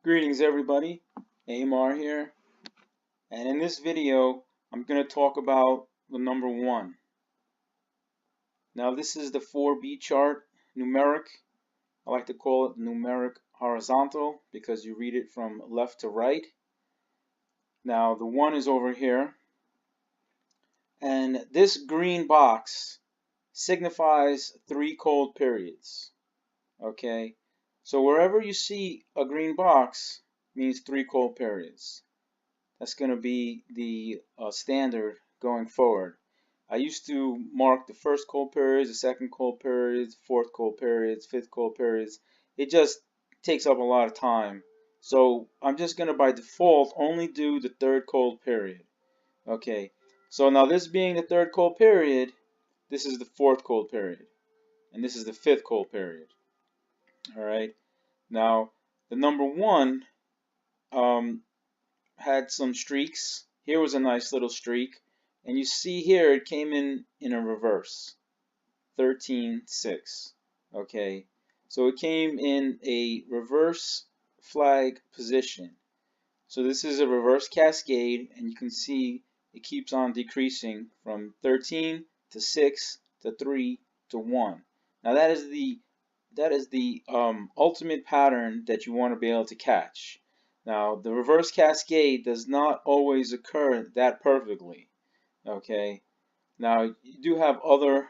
Greetings everybody, AMR here, and in this video I'm going to talk about the number 1. Now this is the 4B chart, numeric. I like to call it numeric horizontal because you read it from left to right. Now the 1 is over here, and this green box signifies 3 cold periods. Okay, so wherever you see a green box means 3 cold periods. That's going to be the standard going forward. I used to mark the first cold periods, the second cold periods, fourth cold periods, fifth cold periods. It just takes up a lot of time. So I'm just going to by default only do the third cold period. Okay, so now this being the third cold period, this is the fourth cold period. And this is the fifth cold period. Alright, now the number 1 had some streaks. Here was a nice little streak, and you see here it came in a reverse, 13-6. Okay, so it came in a reverse flag position. So this is a reverse cascade, and you can see it keeps on decreasing from 13 to 6 to 3 to 1. Now that is the ultimate pattern that you want to be able to catch. Now, the reverse cascade does not always occur that perfectly. Okay. Now, you do have other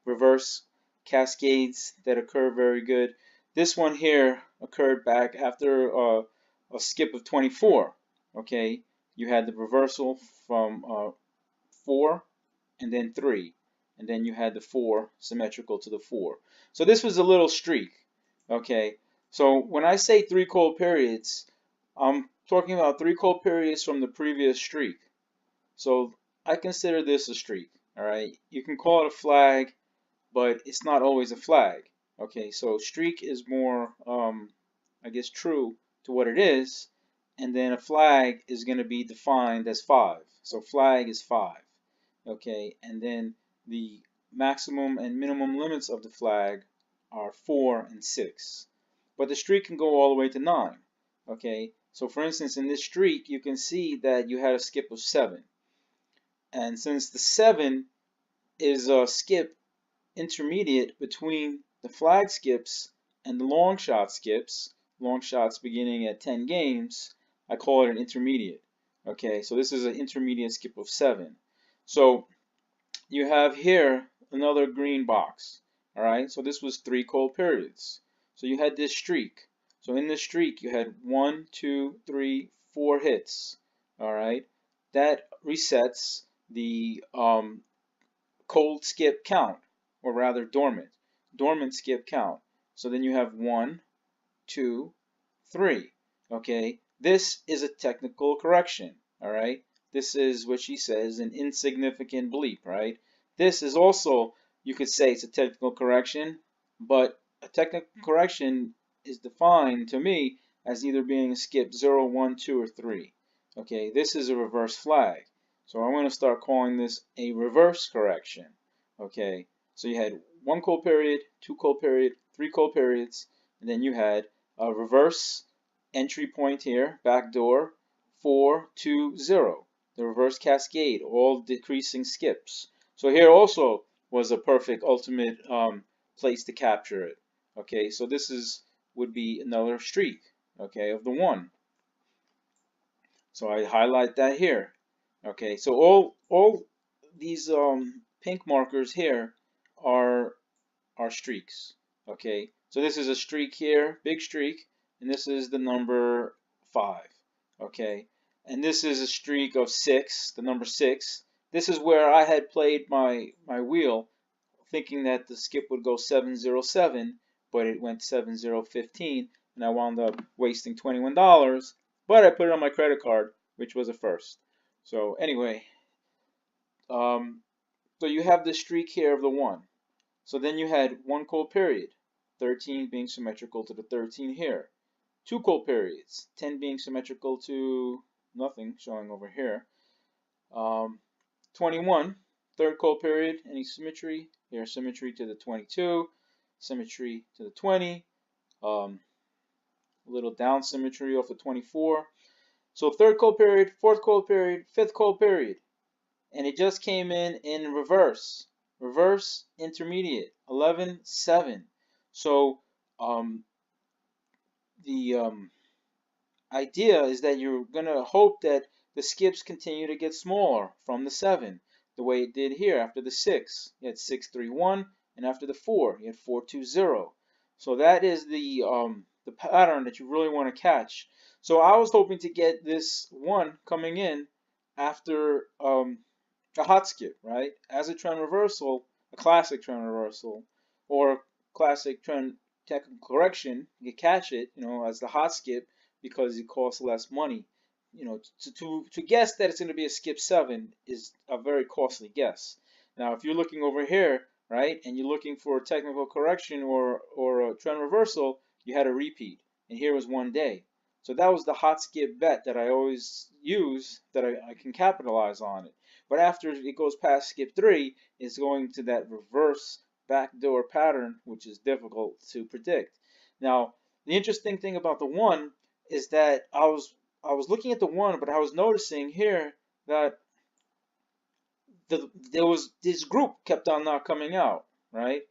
reverse cascades that occur very good. This one here occurred back after a skip of 24. Okay. You had the reversal from 4 and then 3. And then you had the 4 symmetrical to the 4. So this was a little streak. Okay. So when I say 3 cold periods, I'm talking about 3 cold periods from the previous streak. So I consider this a streak. Alright, you can call it a flag, but it's not always a flag. Okay, so streak is more, I guess, true to what it is, and then a flag is going to be defined as 5. So flag is 5. Okay, and then the maximum and minimum limits of the flag are 4 and 6. But the streak can go all the way to 9. Okay, so for instance, in this streak, you can see that you had a skip of 7. And since the 7 is a skip intermediate between the flag skips and the long shot skips, long shots beginning at 10 games, I call it an intermediate. Okay, so this is an intermediate skip of 7. So you have here another green box. Alright, so this was 3 cold periods. So you had this streak. So in this streak, you had 1, 2, 3, 4 hits. All right, that resets the cold skip count, or rather dormant skip count. So then you have 1, 2, 3. Okay, this is a technical correction. All right, this is what she says, an insignificant bleep. Right, this is also, you could say it's a technical correction, but a technical correction is defined to me as either being a skip 0, 1, 2, or 3. Okay, this is a reverse flag. So I'm going to start calling this a reverse correction. Okay, so you had 1 cold period, 2 cold period, 3 cold periods, and then you had a reverse entry point here, back door, 4, 2, 0. The reverse cascade, all decreasing skips. So here also was a perfect ultimate place to capture it. Okay, so this would be another streak, okay, of the 1. So I highlight that here. Okay, so all these pink markers here are streaks. Okay, so this is a streak here, big streak, and this is the number 5. Okay, and this is a streak of 6, the number 6. This is where I had played my wheel, thinking that the skip would go 707, but it went 7015, and I wound up wasting $21. But I put it on my credit card, which was a first. So anyway, so you have the streak here of the 1. So then you had 1 cold period, 13 being symmetrical to the 13 here. 2 cold periods, 10 being symmetrical to nothing, showing over here. 21, third cold period, any symmetry? Here, symmetry to the 22, symmetry to the 20. a little down symmetry off of 24. So third cold period, fourth cold period, fifth cold period. And it just came in reverse. Reverse intermediate, 11-7. So the idea is that you're going to hope that the skips continue to get smaller from the 7, the way it did here after the 6. You had 6-3-1, and after the 4, you had 4-2-0. So that is the pattern that you really want to catch. So I was hoping to get this 1 coming in after a hot skip, right? As a trend reversal, a classic trend reversal, or classic trend technical correction, you catch it, as the hot skip because it costs less money. To guess that it's going to be a skip 7 is a very costly guess. Now, if you're looking over here, right, and you're looking for a technical correction or a trend reversal, you had a repeat, and here was 1 day. So that was the hot skip bet that I always use, that I can capitalize on it. But after it goes past skip 3, it's going to that reverse backdoor pattern, which is difficult to predict. Now, the interesting thing about the 1 is that I was looking at the 1, but I was noticing here that there was this group kept on not coming out, right?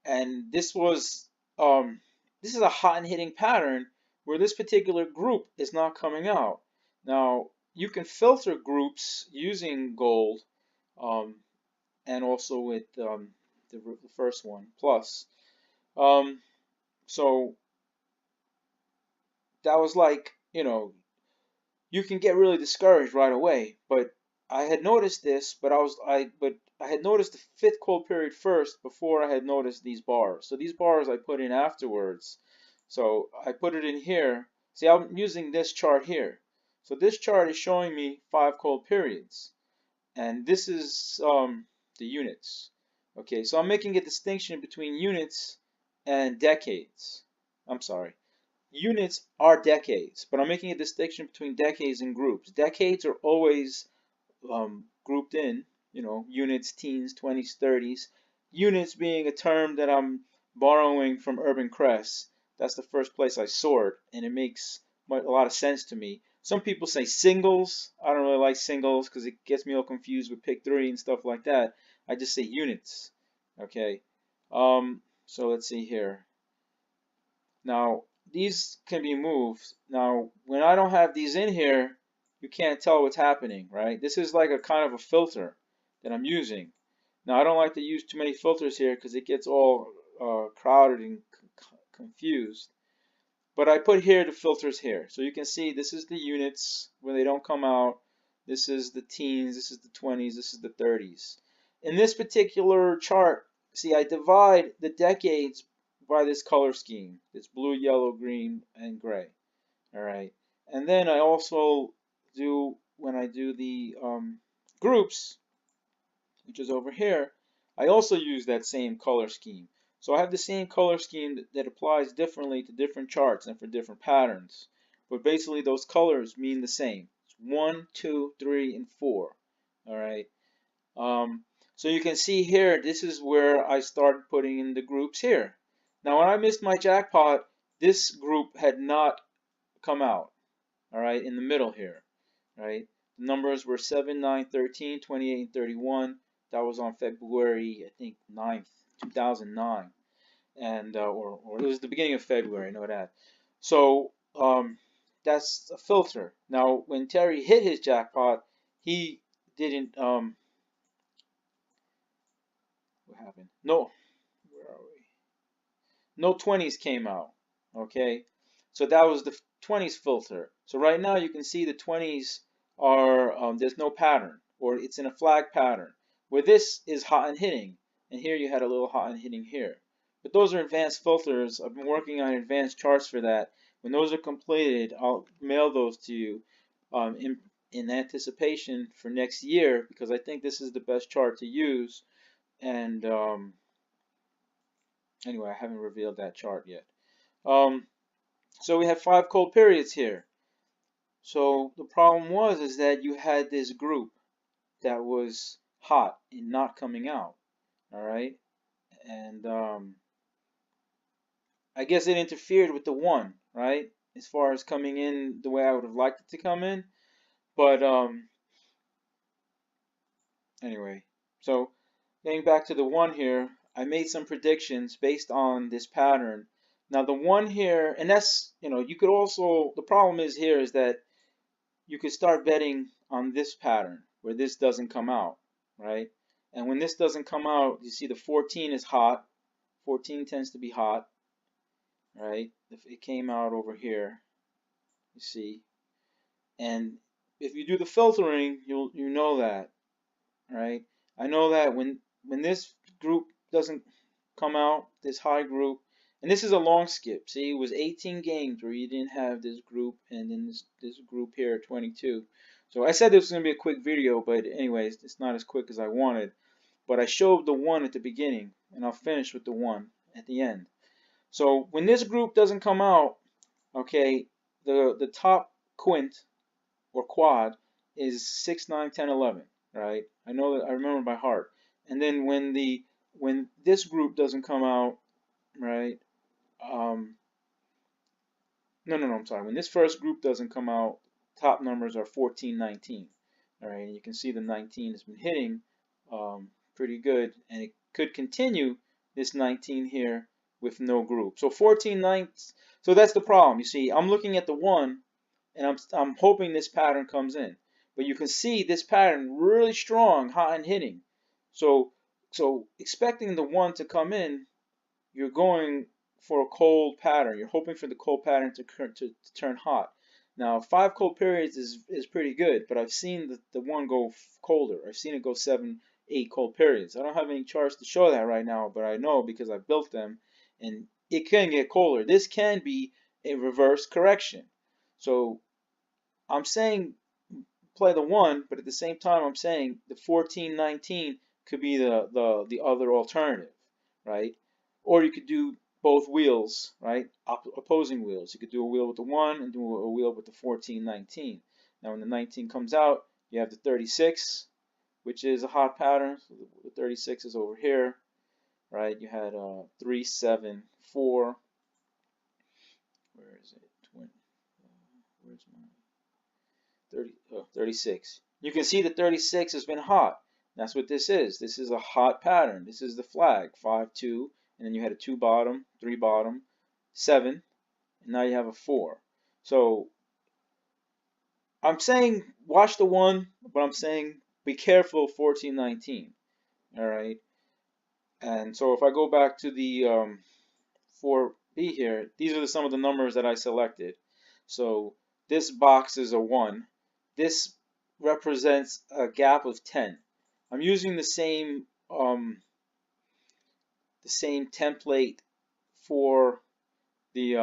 And this is a hot and hitting pattern where this particular group is not coming out. Now, you can filter groups using gold, and also with the first one, plus. So that was like, you can get really discouraged right away. But I had noticed this, but I had noticed the fifth cold period first before I had noticed these bars. So these bars I put in afterwards. So I put it in here. See, I'm using this chart here. So this chart is showing me 5 cold periods, and this is the units. Okay, so I'm making a distinction between units and decades. I'm sorry. Units are decades, but I'm making a distinction between decades and groups. Decades are always grouped in, units, teens, 20s, 30s. Units being a term that I'm borrowing from Urban Crest. That's the first place I saw it, and it makes a lot of sense to me. Some people say singles. I don't really like singles because it gets me all confused with pick 3 and stuff like that. I just say units. Okay. So let's see here. Now, these can be moved. Now, when I don't have these in here, you can't tell what's happening, right? This is like a kind of a filter that I'm using. Now, I don't like to use too many filters here because it gets all crowded and confused. But I put here the filters here. So you can see this is the units when they don't come out. This is the teens, this is the 20s, this is the 30s. In this particular chart, see, I divide the decades by this color scheme. It's blue, yellow, green, and gray. All right. And then I also do, when I do the groups, which is over here, I also use that same color scheme. So I have the same color scheme that applies differently to different charts and for different patterns. But basically those colors mean the same. It's 1, 2, 3, and 4. All right. So you can see here, this is where I started putting in the groups here. Now when I missed my jackpot, this group had not come out. All right, in the middle here. Right. The numbers were 7, 9, 13, 28, and 31. That was on February, I think, 9th, 2009. And or it was the beginning of February, I know that. So that's a filter. Now when Terry hit his jackpot, he didn't what happened? No, where are we? No 20s came out. Okay, so that was the 20s filter. So right now you can see the 20s are there's no pattern, or it's in a flag pattern, where this is hot and hitting, and here you had a little hot and hitting here. But those are advanced filters. I've been working on advanced charts for that. When those are completed, I'll mail those to you in anticipation for next year, because I think this is the best chart to use. And anyway, I haven't revealed that chart yet. So we have 5 cold periods here. So the problem is that you had this group that was hot and not coming out. All right, and I guess it interfered with the 1, right? As far as coming in the way I would have liked it to come in. But anyway, so getting back to the 1 here, I made some predictions based on this pattern. Now the 1 here, and that's, you could also, the problem is here is that you could start betting on this pattern where this doesn't come out, right? And when this doesn't come out, you see the 14 is hot. 14 tends to be hot, right? If it came out over here, you see. And if you do the filtering, you know that, right? I know that when this group doesn't come out, this high group, and this is a long skip. See, it was 18 games where you didn't have this group, and then this group here, 22. So I said this was going to be a quick video, but anyways, it's not as quick as I wanted. But I showed the 1 at the beginning, and I'll finish with the 1 at the end. So when this group doesn't come out, okay, the top quint or quad is 6, 9, 10, 11, right? I know that, I remember by heart. And then when this group doesn't come out, right? No, I'm sorry. When this first group doesn't come out, top numbers are 14, 19. All right, and you can see the 19 has been hitting pretty good, and it could continue this 19 here with no group. So 14, 9. So that's the problem. You see, I'm looking at the 1, and I'm hoping this pattern comes in. But you can see this pattern really strong, hot and hitting. So expecting the 1 to come in, you're going for a cold pattern. You're hoping for the cold pattern to turn hot. Now, 5 cold periods is pretty good, but I've seen the 1 go colder. I've seen it go 7, 8 cold periods. I don't have any charts to show that right now, but I know because I built them, and it can get colder. This can be a reverse correction. So I'm saying play the 1, but at the same time I'm saying the 14, 19 could be the other alternative, right? Or you could do both wheels, right? Opposing wheels. You could do a wheel with the 1 and do a wheel with the 14, 19. Now when the 19 comes out, you have the 36, which is a hot pattern. So the 36 is over here, right? You had 3, 7, 4. Where is it? Where's my 36. You can see the 36 has been hot. That's what this is. This is a hot pattern. This is the flag. 5, 2, and then you had a 2 bottom, 3 bottom, 7, and now you have a 4. So I'm saying watch the 1, but I'm saying be careful 14, 19. All right. And so if I go back to the 4B here, these are some of the numbers that I selected. So this box is a 1. This represents a gap of 10. I'm using the same template for the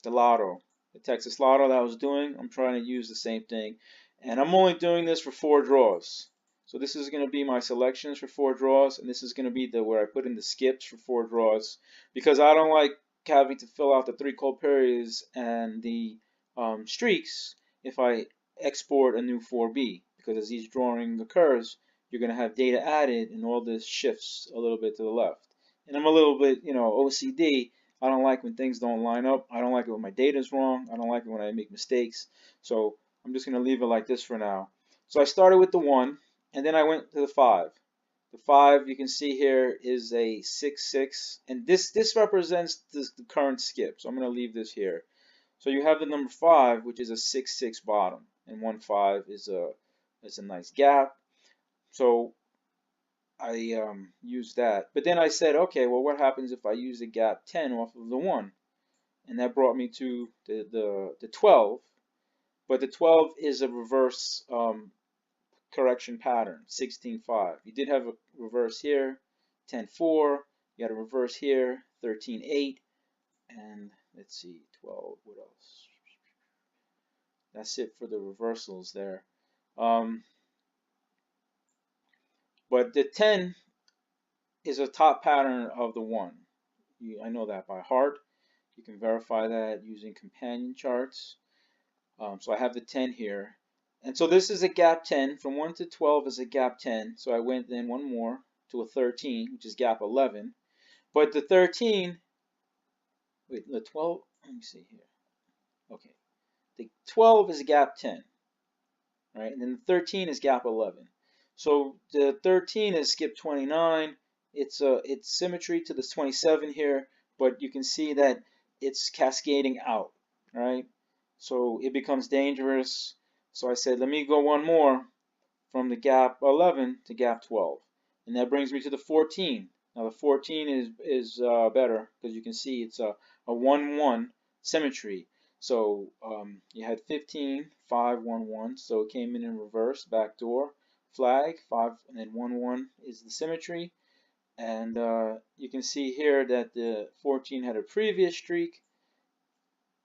lotto, the Texas Lotto that I was doing. I'm trying to use the same thing, and I'm only doing this for 4 draws. So this is going to be my selections for 4 draws, and this is going to be where I put in the skips for 4 draws, because I don't like having to fill out the 3 cold periods and the streaks if I export a new 4B, because as each drawing occurs, you're going to have data added and all this shifts a little bit to the left. And I'm a little bit, OCD. I don't like when things don't line up. I don't like it when my data is wrong. I don't like it when I make mistakes. So I'm just going to leave it like this for now. So I started with the 1, and then I went to the 5. The 5, you can see here, is a 6, 6, and this represents the current skip. So I'm going to leave this here. So you have the number 5, which is a 6, 6 bottom, and 1, 5 is a nice gap. So I used that. But then I said, okay, well, what happens if I use the gap 10 off of the 1? And that brought me to the 12. But the 12 is a reverse correction pattern, 16, 5. You did have a reverse here, 10, 4. You got a reverse here, 13, 8. And let's see, 12, what else? That's it for the reversals there. But the 10 is a top pattern of the 1. I know that by heart. You can verify that using companion charts. So I have the 10 here. And so this is a gap 10. From 1 to 12 is a gap 10. So I went then one more to a 13, which is gap 11. But the 13, wait, the 12, let me see here. Okay, the 12 is gap 10, right? And then the 13 is gap 11. So the 13 is skip 29. It's symmetry to this 27 here, but you can see that it's cascading out, right? So it becomes dangerous. So I said, let me go one more from the gap 11 to gap 12. And that brings me to the 14. Now the 14 is better because you can see it's a 1-1 symmetry. So you had 15, 5, 1, 1. So it came in reverse, backdoor, flag, 5, and then 1, 1 is the symmetry. And you can see here that the 14 had a previous streak,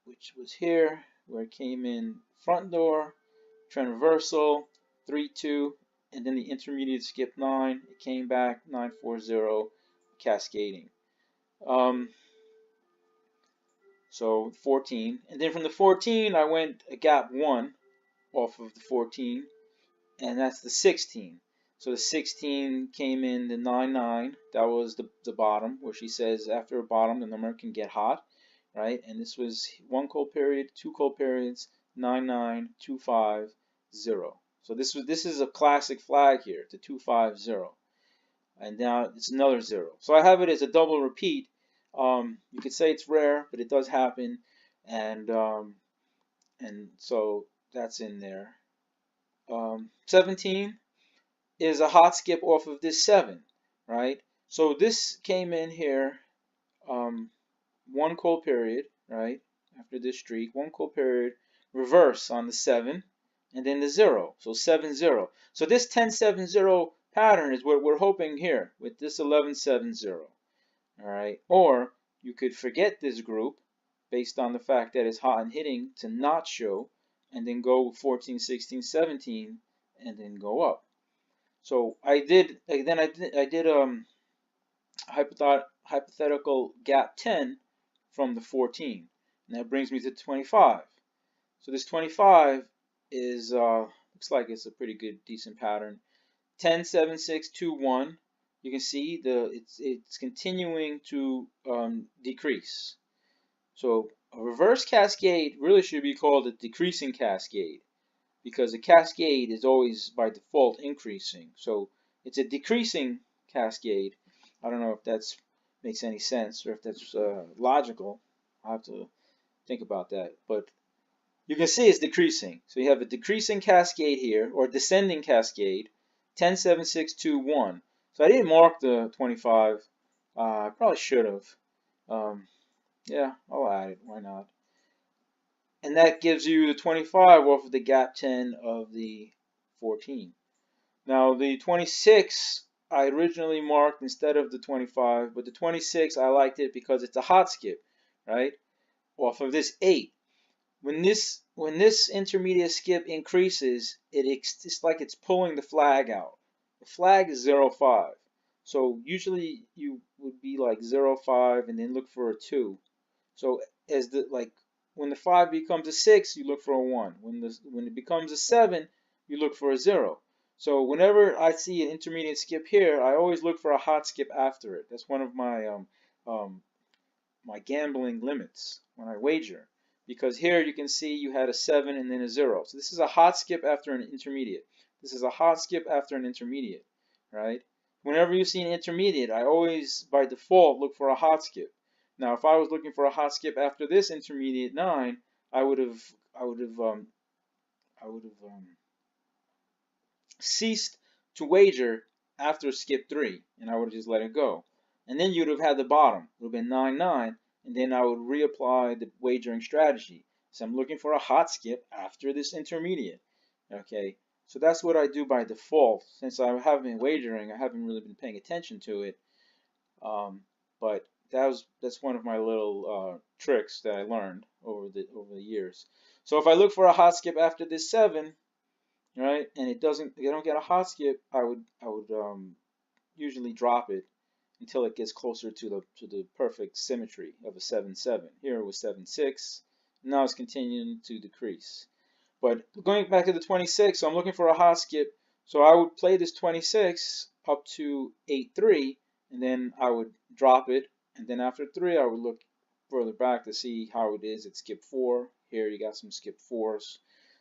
which was here, where it came in front door, trend reversal, 3, 2, and then the intermediate skip 9. It came back 9, 4, 0, cascading. So 14, and then from the 14 I went a gap 1 off of the 14, and that's the 16. So the 16 came in the 9, 9. That was the bottom, where she says after a bottom the number can get hot, right? And this was 1 cold period, 2 cold periods, 9, 9, 2, 5, 0. So this is a classic flag here, the 2, 5, 0. And now it's another 0. So I have it as a double repeat. You could say it's rare, but it does happen, and so that's in there. 17 is a hot skip off of this 7, right? So this came in here, 1 cold period, right? After this streak, 1 cold period, reverse on the 7, and then the 0. So 7, 0. So this 10, 7, 0 pattern is what we're hoping here with this 11, 7, 0. All right. Or you could forget this group based on the fact that it's hot and hitting to not show, and then go 14, 16, 17, and then go up. So I did hypothetical gap 10 from the 14, and that brings me to 25. So this 25 is looks like it's a pretty good, decent pattern. 10, 7, 6, 2, 1. You can see it's continuing to decrease. So a reverse cascade really should be called a decreasing cascade, because a cascade is always by default increasing. So it's a decreasing cascade. I don't know if that makes any sense or if that's logical. I'll have to think about that. But you can see it's decreasing. So you have a decreasing cascade here, or descending cascade, 10, 7, 6, 2, 1. So I didn't mark the 25. I probably should have. Yeah, I'll add it. Why not? And that gives you the 25 off of the gap 10 of the 14. Now the 26 I originally marked instead of the 25, but the 26 I liked it because it's a hot skip, right? Off of this 8. When this intermediate skip increases, it's like it's pulling the flag out. The flag is 0, 5. So usually you would be like 0, 5 and then look for a 2. So as when the 5 becomes a 6, you look for a 1. When it becomes a 7, you look for a 0. So whenever I see an intermediate skip here, I always look for a hot skip after it. That's one of my my gambling limits when I wager. Because here you can see you had a 7 and then a 0. So this is a hot skip after an intermediate. This is a hot skip after an intermediate, right? Whenever you see an intermediate, I always, by default, look for a hot skip. Now, if I was looking for a hot skip after this intermediate 9, I would have ceased to wager after skip 3, and I would have just let it go. And then you'd have had the bottom. It would have been 9, 9, and then I would reapply the wagering strategy. So I'm looking for a hot skip after this intermediate. Okay, so that's what I do by default. Since I haven't been wagering, I haven't really been paying attention to it. But that's one of my little tricks that I learned over the years. So if I look for a hot skip after this 7, right, and I don't get a hot skip, I would usually drop it until it gets closer to the perfect symmetry of a 7, 7. Here it was 7, 6. Now it's continuing to decrease. But going back to the 26, so I'm looking for a hot skip. So I would play this 26 up to 8, 3, and then I would drop it And then after 3, I would look further back to see how it is at skip 4. Here you got some skip 4s.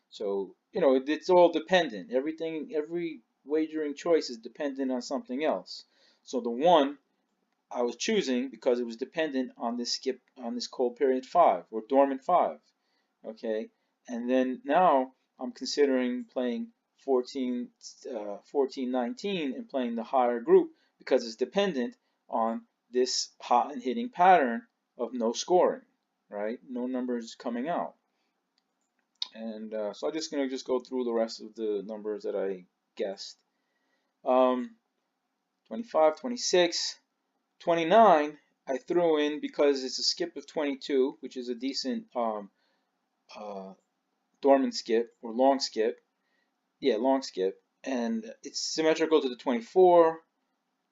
So, it's all dependent. Every wagering choice is dependent on something else. So the 1 I was choosing because it was dependent on this cold period 5 or dormant 5. Okay, and then now I'm considering playing 14, 19 and playing the higher group because it's dependent on this hot and hitting pattern of no scoring, right? No numbers coming out. And so I'm just going to go through the rest of the numbers that I guessed. 25, 26, 29 I threw in because it's a skip of 22, which is a decent dormant skip or long skip. Yeah, long skip. And it's symmetrical to the 24.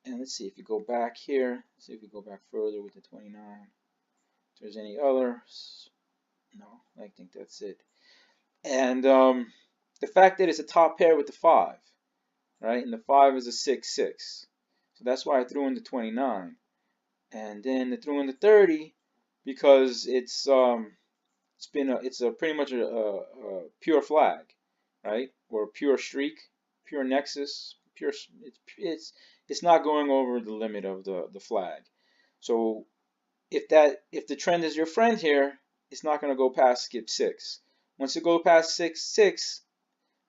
And let's see if you go back here. Let's see if we go back further with the 29. If there's any others. No, I think that's it. And the fact that it's a top pair with the 5, right? And the 5 is a 6-6. So that's why I threw in the 29. And then I threw in the 30 because it's pretty much a pure flag, right? Or a pure streak, pure nexus, pure. It's not going over the limit of the flag. So if the trend is your friend here, it's not going to go past skip 6. Once you go past 6-6,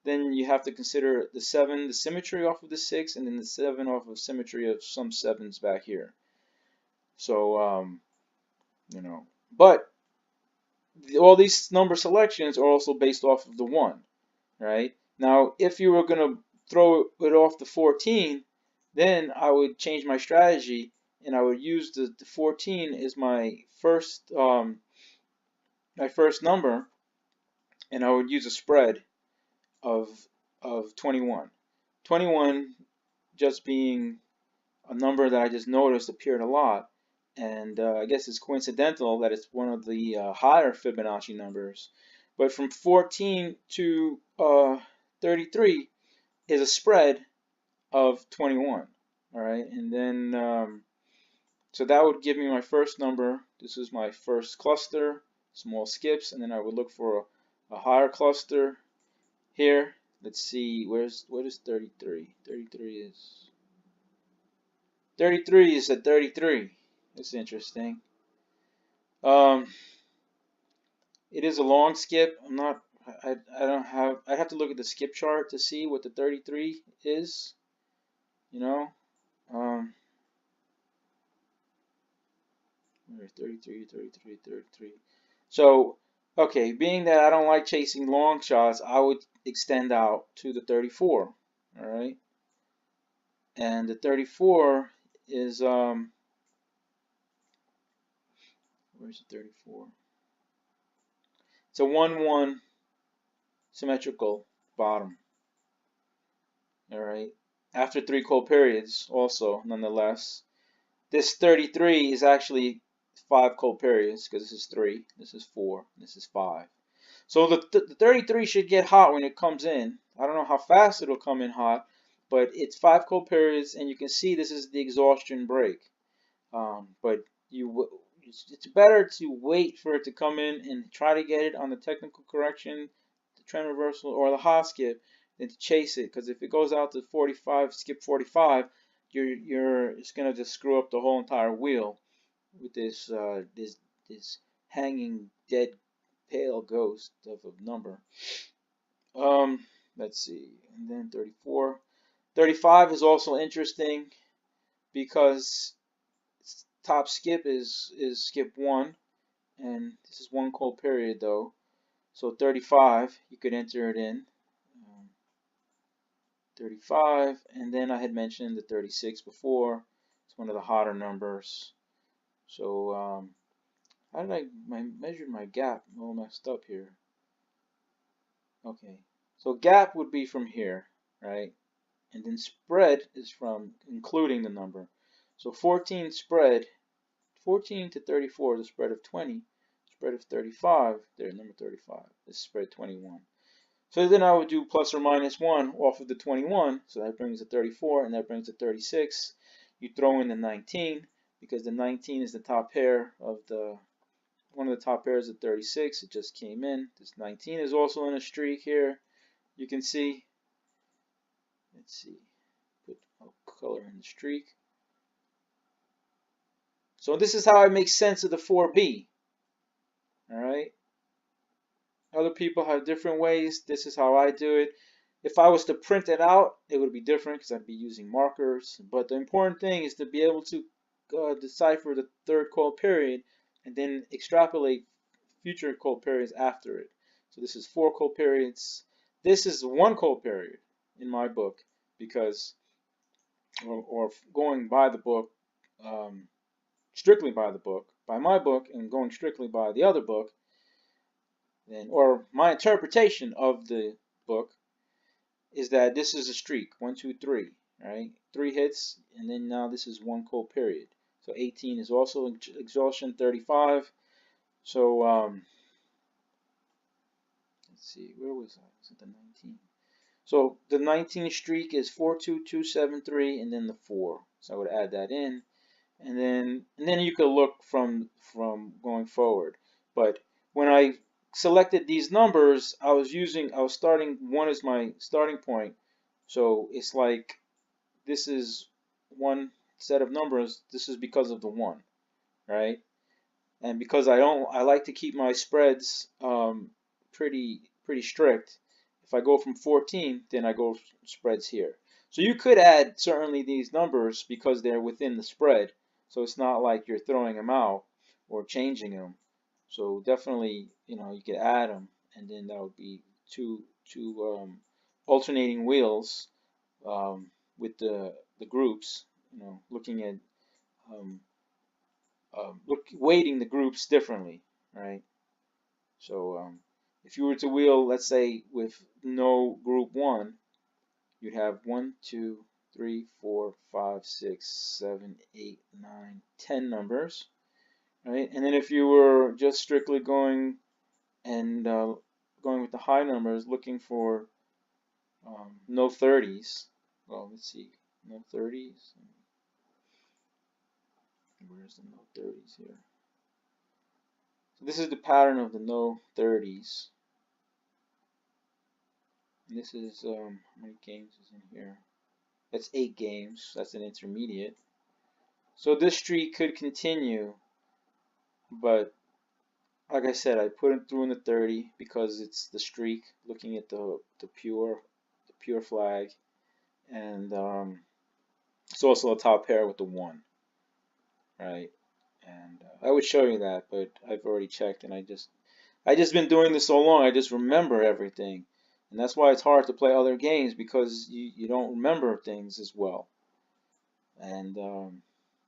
then you have to consider the 7, the symmetry off of the 6, and then the 7 off of symmetry of some 7s back here. So but all these number selections are also based off of the 1, right? Now, if you were going to throw it off the 14, then I would change my strategy and I would use the 14 as my first number, and I would use a spread of 21. 21 just being a number that I just noticed appeared a lot. And I guess it's coincidental that it's one of the higher Fibonacci numbers. But from 14 to 33 is a spread of 21. All right, and then so that would give me my first number. This is my first cluster, small skips, and then I would look for a higher cluster here. Let's see, what is 33? 33 is at 33. That's interesting. It is a long skip. I have to look at the skip chart to see what the 33 is. Where 33. So, okay, being that I don't like chasing long shots, I would extend out to the 34. All right, and the 34 is where's the 34? It's a 1-1 symmetrical bottom. All right. After 3 cold periods, also, nonetheless, this 33 is actually 5 cold periods because this is 3, this is 4, this is 5. So the 33 should get hot when it comes in. I don't know how fast it'll come in hot, but it's 5 cold periods, and you can see this is the exhaustion break. But it's better to wait for it to come in and try to get it on the technical correction, the trend reversal, or the hot skip than to chase it. Because if it goes out to 45, skip 45, it's gonna just screw up the whole entire wheel with this hanging dead pale ghost of a number. Let's see, and then 34, 35 is also interesting because top skip is skip 1, and this is 1 cold period though. So 35, you could enter it in. 35, and then I had mentioned the 36 before. It's one of the hotter numbers. So how did I measure my gap? I'm all messed up here. Okay, so gap would be from here, right? And then spread is from including the number. So 14 spread, 14 to 34 is a spread of 20. Spread of 35, there's number 35, is spread 21. So then I would do plus or minus 1 off of the 21, so that brings the 34, and that brings the 36. You throw in the 19, because the 19 is the top pair of one of the top pairs of 36. It just came in. This 19 is also in a streak here. You can see. Let's see. Put a color in the streak. So this is how I make sense of the 4B. All right. Other people have different ways. This is how I do it. If I was to print it out, it would be different because I'd be using markers. But the important thing is to be able to decipher the third coperiod and then extrapolate future coperiod after it. So this is 4 coperiod. This is 1 coperiod in my book because, or going by the book, strictly by the book, by my book, and going strictly by the other book, then, or my interpretation of the book is that this is a streak, 1, 2, 3, right? 3 hits, and then now this is 1 coperiod. So 18 is also exhaustion, 35. So let's see, where was I? Was it the 19? So the 19 streak is 4, 2, 2, 7, 3, and then the 4. So I would add that in, and then you could look from going forward. But when I selected these numbers, I was starting 1 as my starting point. So it's like this is one set of numbers. This is because of the 1, right? And because I like to keep my spreads pretty strict. If I go from 14, then I go spreads here. So you could add certainly these numbers because they're within the spread. So it's not like you're throwing them out or changing them. So definitely, you could add them, and then that would be two alternating wheels with the groups. Looking at weighting the groups differently, right? So if you were to wheel, let's say with no group 1, you'd have 1, 2, 3, 4, 5, 6, 7, 8, 9, 10 numbers, right? And then if you were just strictly going with the high numbers, looking for no 30s. Well, let's see, no 30s. Where's the no 30s here? So this is the pattern of the no 30s. And this is how many games is in here? That's 8 games. That's an intermediate. So this streak could continue, but like I said, I put it through in the 30 because it's the streak. Looking at the pure flag, and it's also a top pair with the 1, right? And I would show you that, but I've already checked, and I just been doing this so long, I just remember everything. And that's why it's hard to play other games, because you don't remember things as well. And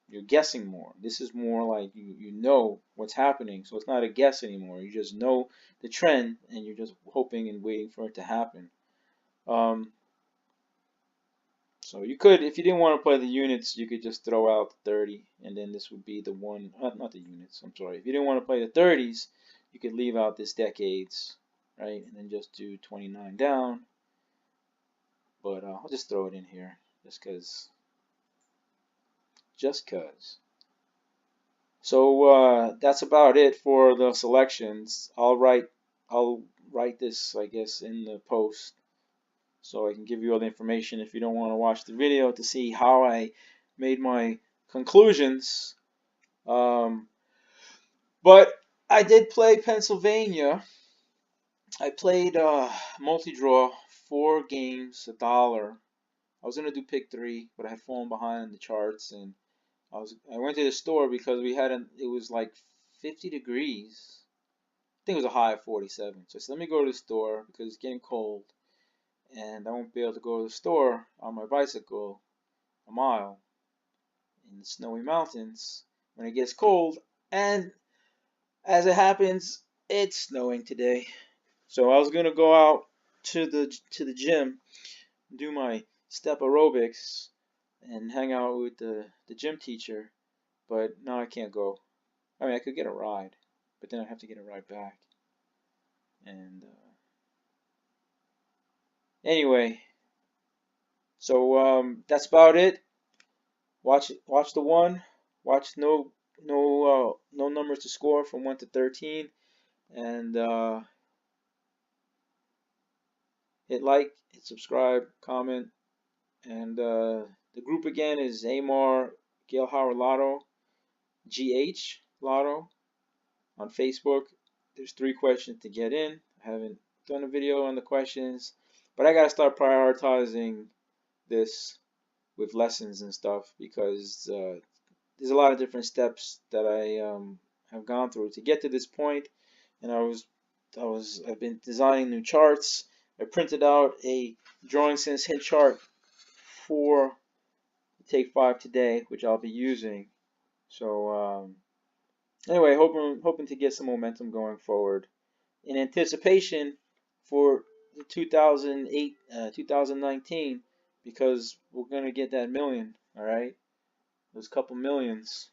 you're guessing more. This is more like you know what's happening, so it's not a guess anymore. You just know the trend, and you're just hoping and waiting for it to happen. So you could, if you didn't want to play the units, you could just throw out the 30, and then this would be the 1, not the units, I'm sorry. If you didn't want to play the 30s, you could leave out this decades, right, and then just do 29 down. But I'll just throw it in here, just cause. So that's about it for the selections. I'll write this, I guess, in the post, so I can give you all the information if you don't want to watch the video to see how I made my conclusions. But I did play Pennsylvania. I played multi-draw, 4 games, $1. I was gonna do pick 3, but I had fallen behind in the charts, and I went to the store because it was like 50 degrees. I think it was a high of 47. So I said, let me go to the store because it's getting cold, and I won't be able to go to the store on my bicycle a mile in the snowy mountains when it gets cold. And as it happens, it's snowing today. So I was gonna go out to the gym, do my step aerobics, and hang out with the gym teacher, but now I can't go. I mean, I could get a ride, but then I have to get a ride back. And anyway, so that's about it. Watch the 1. Watch no numbers to score from 1 to 13, and hit like, hit subscribe, comment, and the group again is Amar Gail Howard Lotto, GH Lotto on Facebook. There's 3 questions to get in. I haven't done a video on the questions, but I gotta start prioritizing this with lessons and stuff because there's a lot of different steps that I have gone through to get to this point, and I've been designing new charts. I printed out a drawing sense hit chart for Take 5 today, which I'll be using. So anyway, hoping to get some momentum going forward in anticipation for 2008, 2019, because we're gonna get that million. All right, those couple millions.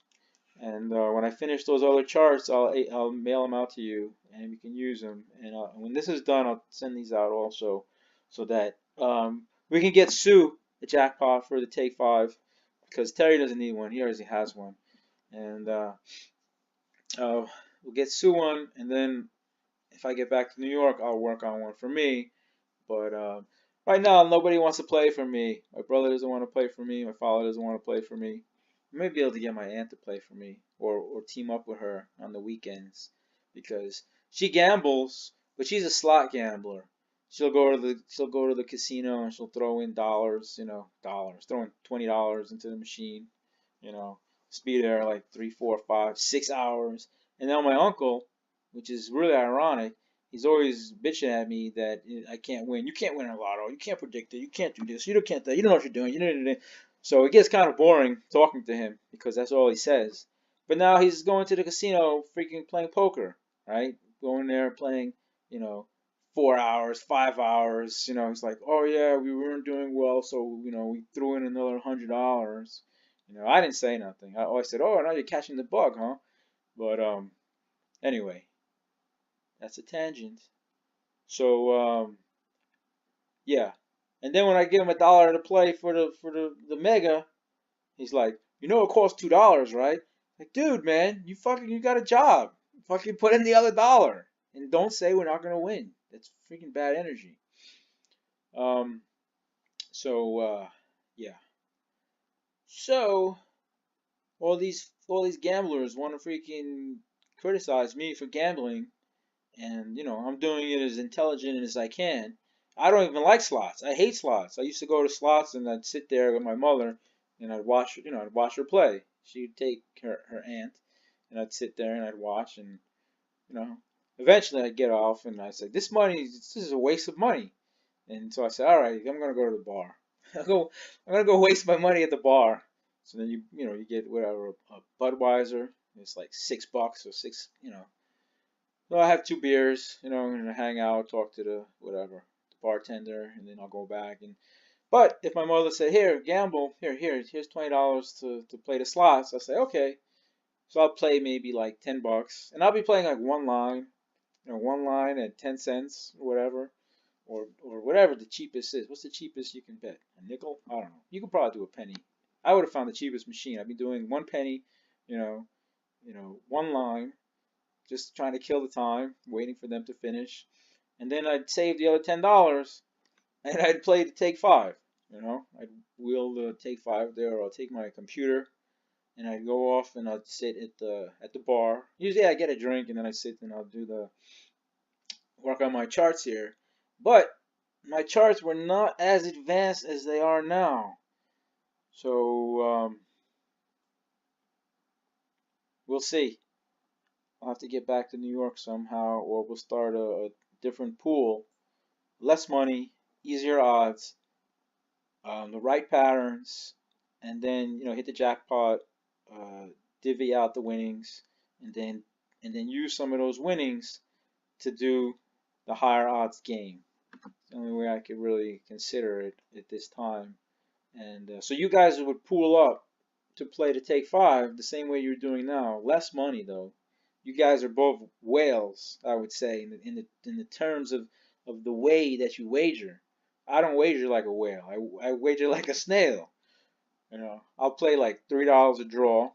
And when I finish those other charts, I'll mail them out to you, and you can use them. And when this is done, I'll send these out also, so that we can get Sue the jackpot for the Take 5, because Terry doesn't need one; he already has one. And we'll get Sue one, and then if I get back to New York, I'll work on one for me. But right now, nobody wants to play for me. My brother doesn't want to play for me. My father doesn't want to play for me. I may be able to get my aunt to play for me, or team up with her on the weekends, because she gambles, but she's a slot gambler. She'll go to the casino and she'll throw in dollars, throwing $20 into the machine, you know, be there like 3, 4, 5, 6 hours. And now my uncle, which is really ironic, he's always bitching at me that I can't win. You can't win a lotto. You can't predict it. You can't do this. You can't that. You don't know what you're doing. You know. So it gets kind of boring talking to him because that's all he says. But now he's going to the casino, freaking playing poker, right? Going there playing, you know, 4 hours, 5 hours. He's like, oh yeah, we weren't doing well, so we threw in another $100. I didn't say nothing. I said, oh, now you're catching the bug, huh? But anyway, that's a tangent. So yeah, and then when I give him $1 to play for the mega, he's like, it costs $2, right? Like, dude, man, you got a job. Fucking put in the other dollar, and don't say we're not gonna win. That's freaking bad energy. Um, so yeah. So all these gamblers want to freaking criticize me for gambling, and I'm doing it as intelligent as I can. I don't even like slots. I hate slots. I used to go to slots and I'd sit there with my mother and I'd watch her play. She'd take her aunt and I'd sit there and I'd watch, and you know eventually I'd get off and I'd say, this is a waste of money. And so I said, all right, I'm gonna go to the bar. I'm gonna go waste my money at the bar. So then you get whatever, a Budweiser. It's like $6 or six. So I have 2 beers, and I hang out, talk to the whatever, the bartender, and then I'll go back. But if my mother said, here, gamble, here's $20 to play the slots, I say, okay. So I'll play maybe like $10, and I'll be playing like one line at 10 cents or whatever, or whatever the cheapest is. What's the cheapest you can bet? A nickel? I don't know. You could probably do a penny. I would have found the cheapest machine. I've been doing 1 penny, you know, one line, just trying to kill the time, waiting for them to finish, and then I'd save the other $10 and I'd play the Take 5. I'd wheel the Take 5 there, or I'll take my computer and I'd go off and I'd sit at the bar. Usually I get a drink and then I sit and I'll do the work on my charts here. But my charts were not as advanced as they are now. So we'll see. I'll have to get back to New York somehow, or we'll start a different pool. Less money, easier odds, the right patterns, and then hit the jackpot, uh, divvy out the winnings, and then use some of those winnings to do the higher odds game. It's the only way I could really consider it at this time. And so you guys would pool up to play to Take 5 the same way you're doing now. Less money though. You guys are both whales, I would say, in the terms of the way that you wager. I don't wager like a whale. I wager like a snail. I'll play like $3 a draw,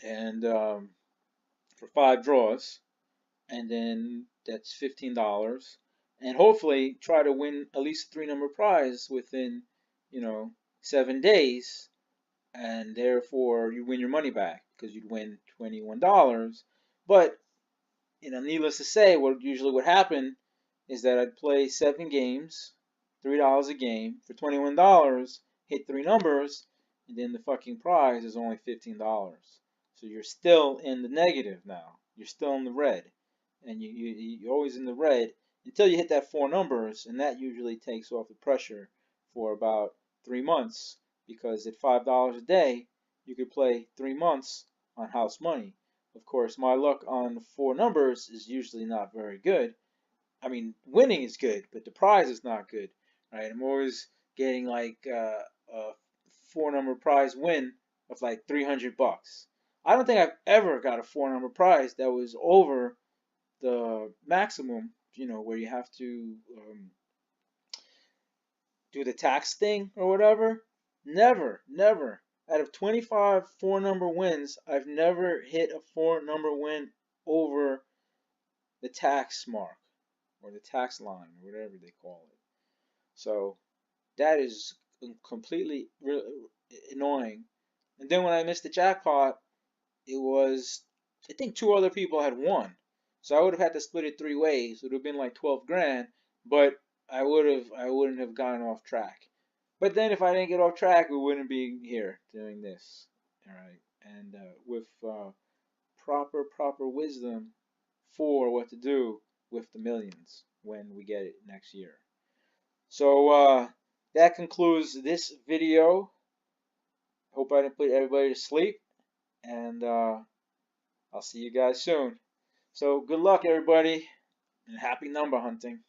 and for 5 draws, and then that's $15, and hopefully try to win at least a 3-number prize within, you know, 7 days, and therefore you win your money back because you'd win $21. But needless to say, what happened is that I'd play 7 games, $3 a game for $21, hit 3 numbers, and then the fucking prize is only $15. So you're still in the negative now. You're still in the red, and you're always in the red until you hit that 4 numbers, and that usually takes off the pressure for about 3 months, because at $5 a day, you could play 3 months on house money. Of course, my luck on 4 numbers is usually not very good. I mean, winning is good, but the prize is not good, right? I'm always getting like a 4-number prize win of like $300. I don't think I've ever got a 4-number prize that was over the maximum, where you have to do the tax thing or whatever. Never, never. Out of 25 4-number wins, I've never hit a 4-number win over the tax mark or the tax line or whatever they call it. So that is completely annoying. And then when I missed the jackpot, it was, I think 2 other people had won. So I would have had to split it 3 ways. It would have been like 12 grand, but I wouldn't have gotten off track. But then if I didn't get off track, we wouldn't be here doing this. All right. And with proper wisdom for what to do with the millions when we get it next year. So that concludes this video. Hope I didn't put everybody to sleep, and I'll see you guys soon. So good luck, everybody, and happy number hunting.